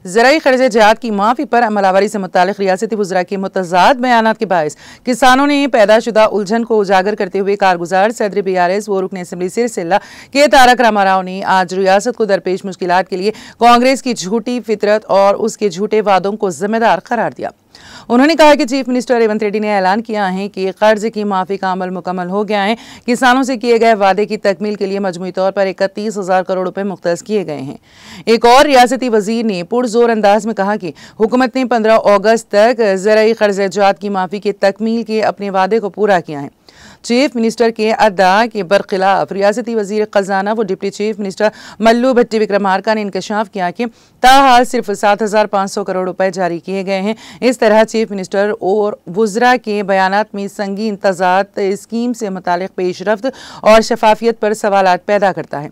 ज़राई खर्च जात की माफ़ी पर अमलावरी से मुतालिक रियासती वज़रा के मुतज़ाद बयानात के बायस किसानों ने पैदाशुदा उलझन को उजागर करते हुए कारगुजार सदर BRS व रुकन असम्बली सिरसिला के तारक रामाराव ने आज रियासत को दरपेश मुश्किलात के लिए कांग्रेस की झूठी फितरत और उसके झूठे वादों को जिम्मेदार करार दिया। उन्होंने कहा कि चीफ मिनिस्टर रेवंत रेड्डी ने ऐलान किया है कि कर्ज की माफी का अमल मुकम्मल हो गया है। किसानों से किए गए वादे की तकमील के लिए मजमूई तौर पर 31,000 करोड़ रुपए मुख्तस किए गए हैं। एक और रियासती वजीर ने पुरजोर अंदाज में कहा कि हुकूमत ने 15 अगस्त तक ज़राई कर्ज़जात की माफी के तकमील के अपने वादे को पूरा किया है। चीफ मिनिस्टर के अद्दा के बरखिलाफ रियासती वजीर खजाना व डिप्टी चीफ मिनिस्टर मल्लू भट्टी विक्रमार्का ने इंकशाफ किया कि ताहाल सिर्फ 7,500 करोड़ रुपए जारी किए गए हैं। इस तरह चीफ मिनिस्टर और वज़रा के बयानात में संगीन तज़ाद स्कीम से मुतालिक पेशरफ्त और शफाफियत पर सवालात पैदा करता है।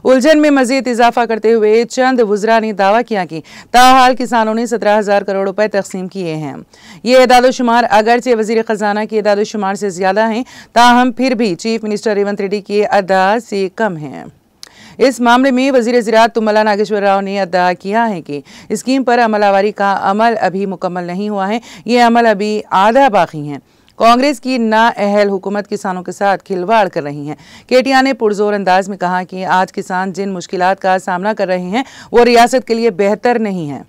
उलझन में मजीद इजाफा करते हुए चंद वज़रा ने दावा किया कि ताहाल किसानों ने 17,000 करोड़ रुपए तकसीम किए हैं। ये एदादोशुमार अगरचे वज़ीर ख़जाना के एदादोशुमार से ज़्यादा हैं, ताहम फिर भी चीफ मिनिस्टर रेवंत रेड्डी के अदा से कम हैं। इस मामले में वज़ीर ज़राअत तुम्मला नागेश्वर राव ने अदा किया है कि स्कीम पर अमलावरी का अमल अभी मुकम्मल नहीं हुआ है, ये अमल अभी आधा बाकी है। कांग्रेस की नाअहल हुकूमत किसानों के साथ खिलवाड़ कर रही है। केटीआर ने पुरजोर अंदाज में कहा कि आज किसान जिन मुश्किलात का सामना कर रहे हैं वो रियासत के लिए बेहतर नहीं है।